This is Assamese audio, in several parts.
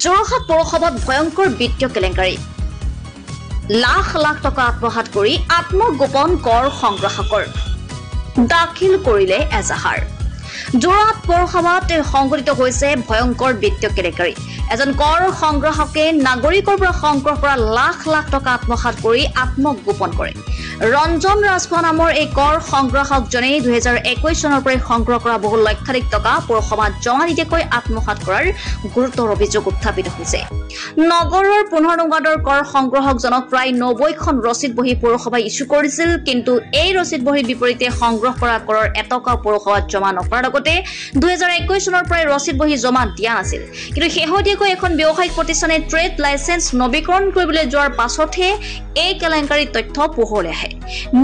যোৰহাট পৌৰসভাত ভয়ংকৰ বিত্তীয় কেলেংকাৰী লাখ লাখ টকা আত্মসাত কৰি আত্মগোপন কৰ সংগ্ৰাহকৰ দাখিল কৰিলে এজাহাৰ যোৰহাট পৌৰসভাত সংঘটিত হৈছে ভয়ংকৰ বিত্তীয় কেলেংকাৰী এজন কৰ সংগ্ৰাহকে নাগৰিকৰ পৰা সংগ্ৰহ কৰা লাখ লাখ টকা আত্মসাত কৰি আত্মগোপন কৰে ৰঞ্জন ৰাজখোৱা নামৰ এই কৰ সংগ্ৰাহকজনে 2021 চনৰ পৰা সংগ্ৰহ কৰা বহু লক্ষাধিক টকা পৌৰসভাত জমা নিদিয়াকৈ আত্মসাত কৰাৰ গুৰুতৰ অভিযোগ উত্থাপিত হৈছে নগৰৰ 15 নং ৱাৰ্ডৰ কৰ সংগ্ৰাহকজনক প্ৰায় 90খন ৰচিদ বহি পৌৰসভাই ইস্যু কৰিছিল কিন্তু এই ৰচিদ বহিৰ বিপৰীতে সংগ্ৰহ কৰা কৰৰ এটকা পৌৰসভাত জমা নকৰাৰ লগতে 2021 চনৰ পৰা ৰচিদ বহি জমা দিয়া নাছিল কিন্তু শেহতীয়াকৈ এখন ব্যৱসায়িক প্ৰতিষ্ঠানে ট্ৰেড লাইসেন্স নৱীকৰণ কৰিবলৈ যোৱাৰ পাছতহে এই কেলেংকাৰী তথ্য পোহৰলৈ আহে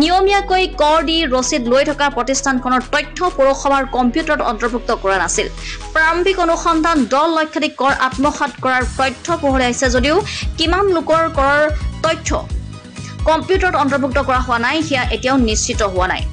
নিয়মীয়াকৈ কৰ দি ৰচিদ লৈ থকা প্ৰতিষ্ঠানখনৰ তথ্য পৌৰসভাৰ কম্পিউটাৰত অন্তৰ্ভুক্ত কৰা নাছিল প্ৰাৰম্ভিক অনুসন্ধান 10 লক্ষাধিক কৰ আত্মসাত কৰাৰ তথ্য পোহৰলৈ আহিছে যদিও কিমান লোকৰ কৰ তথ্য কম্পিউটাৰত অন্তৰ্ভুক্ত কৰা হোৱা নাই সেয়া এতিয়াও নিশ্চিত হোৱা নাই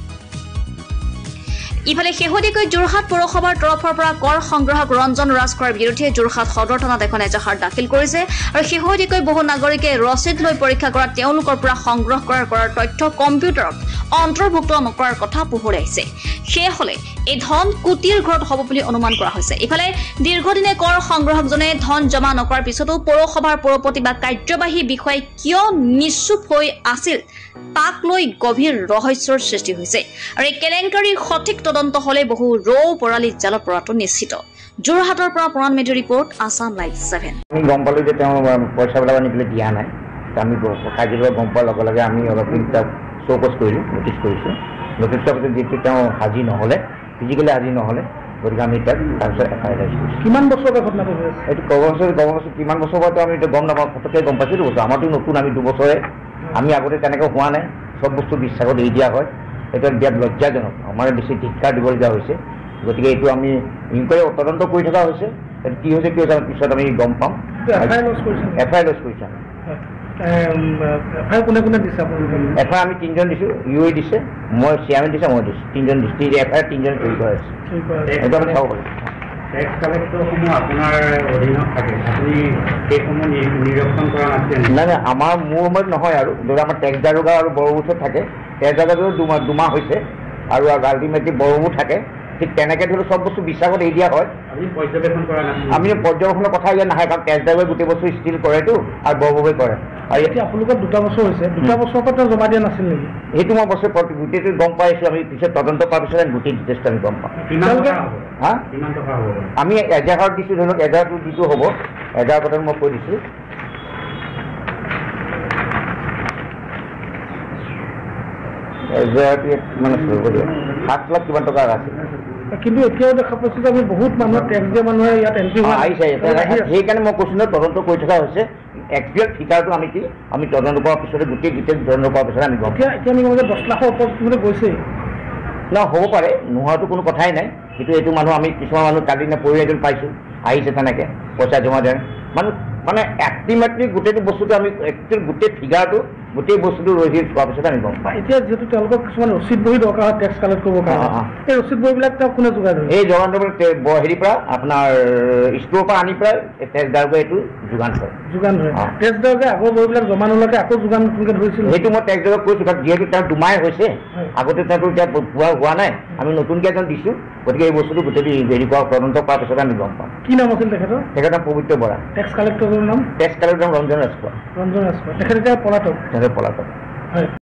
ইফালে শেহতীয়াকৈ যোৰহাট পৌৰসভাৰ তৰফৰ পৰা কৰ সংগ্ৰাহক ৰঞ্জন ৰাজখোৱাৰ বিৰুদ্ধে যোৰহাট সদৰ থানাত এখন এজাহাৰ দাখিল কৰিছে আৰু শেহতীয়াকৈ বহু নাগৰিকে ৰচিদ লৈ পৰীক্ষা কৰা তেওঁলোকৰ পৰা সংগ্ৰহ কৰাৰ তথ্য কম্পিউটাৰত অন্তৰ্ভুক্ত নকৰাৰ কথা পোহৰলৈ আহিছে সেয়েহলে এই ধন কোটিৰ ঘৰত হ'ব বুলি অনুমান কৰা হৈছে ইফালে দীৰ্ঘদিনে কৰ সংগ্ৰাহকজনে ধন জমা নকৰাৰ পিছতো পৌৰসভাৰ পৌৰপতি বা কাৰ্যবাহী বিষয়াই কিয় নিশ্চুপ হৈ আছিল তাক লৈ গভীৰ ৰহস্যৰ সৃষ্টি হৈছে আৰু এই কেলেংকাৰীৰ সঠিক তদন্ত হলে বহু ৰৌ পৰালি জালত পৰাটো নিশ্চিত যোৰহাটৰ পৰা পুৰাণ মেধি ৰিপৰ্ট আসাম লাইভ 7 আমি গম পালো যে তেওঁ পইচাবিলাক আনি পেলাই দিয়া নাই আমি কাজিৰঙা গম পোৱাৰ লগে লগে আমি অলপ চৌকচ কৰিলোঁ নটিচ কৰিছোঁ নটিচ কৰাৰ পিছত যিহেতু তেওঁ হাজি নহ'লে ফিজিকেলি হাজি নহ'লে গতিকে আমি তাক তাৰপিছত এফআইআৰ কৰিছোঁ কিমান বছৰৰ পৰা ঘটনাটো হৈ আছে এইটো গম কিমান বছৰৰ পৰাতো আমি এতিয়া গম নাপাওঁ ফটকৈ গম পাইছোঁ বছৰ আমাৰতো নতুন আমি 2 বছৰে আমি আগতে তেনেকৈ হোৱা নাই চব বস্তু বিশ্বাসত এৰি দিয়া হয় এইটো বিৰাট লজ্জাজনক আমাৰ বেছি ধিক্কাৰ দিবলগীয়া হৈছে গতিকে এইটো আমি ইনকুৱাৰী তদন্ত কৰি থকা হৈছে এইটো কি হৈছে পিছত আমি গম পাম এফআইআৰ লজ কৰিছোঁ এফআইআৰ আমি 3জন দিছোঁ ইউ দিছে মই চেয়াৰমেন দিছে মই দিছোঁ 3জন দিছোঁ এফআইআৰ 3জন কৰি কৰা হৈছে এইটো আমি চাব পাৰিম টেক্স কালেক্টৰসমূহ আপোনাৰ অধীনত থাকে আপুনি সেইসমূহ নিৰীক্ষণ কৰা নাছিল নাই নাই আমাৰ মোৰ সময়ত নহয় আৰু ধৰক আমাৰ টেক্স দাৰোগা আৰু বৰবুথত থাকে টেক্স দাৰোগাটো দুমাহ হৈছে আৰু আল্টিমেটলি বৰবুথ থাকে ঠিক তেনেকৈ ধৰি চব বস্তু বিশ্বাসত এৰি দিয়া হয় আমি পৰ্যবেক্ষণ কৰা নাছিল আমি পৰ্যবেক্ষণৰ কথা ইয়াত নাহে কাৰণ টেক্স দাৰোগাই গোটেই বস্তু ষ্টিল কৰেতো আৰু বৰবুথে কৰে আৰু এতিয়া আপোনালোকৰ 2 বছৰ হৈছে 2 বছৰৰ পৰা তেওঁ জমা দিয়া নাছিল নেকি সেইটো মই বছৰ গোটেইটো গম পাইছোঁ আমি পিছত তদন্ত কৰাৰ পিছত আমি গোটেই ডিটেইলছটো আমি গম পাম কিমান টকা হ'ব আমি এজাহাৰত দিছোঁ ধৰি লওক এজাহাৰটো যিটো হ'ব এজাহাৰ কথা মই কৈ দিছোঁ এজাহাৰটো মানে 7 লাখ কিমান টকা আছিল কিন্তু এতিয়াও দেখা পাইছোঁ যে আমি বহুত মানুহৰ টেক্স দিয়া মানুহে ইয়াত এণ্ট্ৰি হোৱা আহিছে সেইকাৰণে মই কৈছোঁ নহয় তদন্ত কৰি থকা হৈছে একজুৱেল ফিগাৰটো আমি তদন্ত কৰাৰ পিছতে গোটেই ডিটেইলছ তদন্ত কৰাৰ পিছতে আমি গম এতিয়া আমি 10 লাখৰ ওপৰত গৈছেই না হ'ব পাৰে নোহোৱাটো কোনো কথাই নাই কিন্তু এইটো মানুহ আমি কিছুমান মানুহ কালি নে পৰি এজন পাইছোঁ আহিছে তেনেকৈ পইচা জমা দিয়ে মানে এক্টিমেটলি গোটেইটো বস্তুটো আমি একচুৱেল গোটেই ফিগাৰটো গোটেই বস্তুটো ৰহি চোৱাৰ পিছত আমি গম পাওঁ এতিয়া যিহেতু তেওঁলোকক কিছুমান ৰচিদ বহি দৰকাৰ হয় টেক্স কালেক্ট কৰিবৰ কাৰণে এই ৰচিদ বহিবিলাক তেওঁ কোনে যোগাৰ ধৰে এই যোগান হেৰিৰ পৰা আপোনাৰ ষ্ট'ৰৰ পৰা আনি পেলাই টেক্স দাৰোগাই এইটো যোগান ধৰে টেক্স দাৰোগাই আগৰ বহিবিলাক জমা নোলোৱাকৈ আকৌ যোগান নতুনকৈ ধৰিছিল সেইটো মই টেক্স দাৰোগাক কৈছোঁ কাৰণ যিহেতু তেওঁ দুমাহ হৈছে আগতে তেওঁতো এতিয়া পোৱা হোৱা নাই আমি নতুনকৈ এজন দিছোঁ গতিকে এই বস্তুটো গোটেই হেৰি কৰা তদন্ত কৰাৰ পিছতে আমি গম পাম কি নাম আছিল তেখেতৰ পবিত্ৰ বৰা টেক্স কালেক্টৰৰ নাম টেক্স কালেক্টৰ ৰঞ্জন ৰাজখোৱা তেখেত এতিয়া পলাতক পলাতক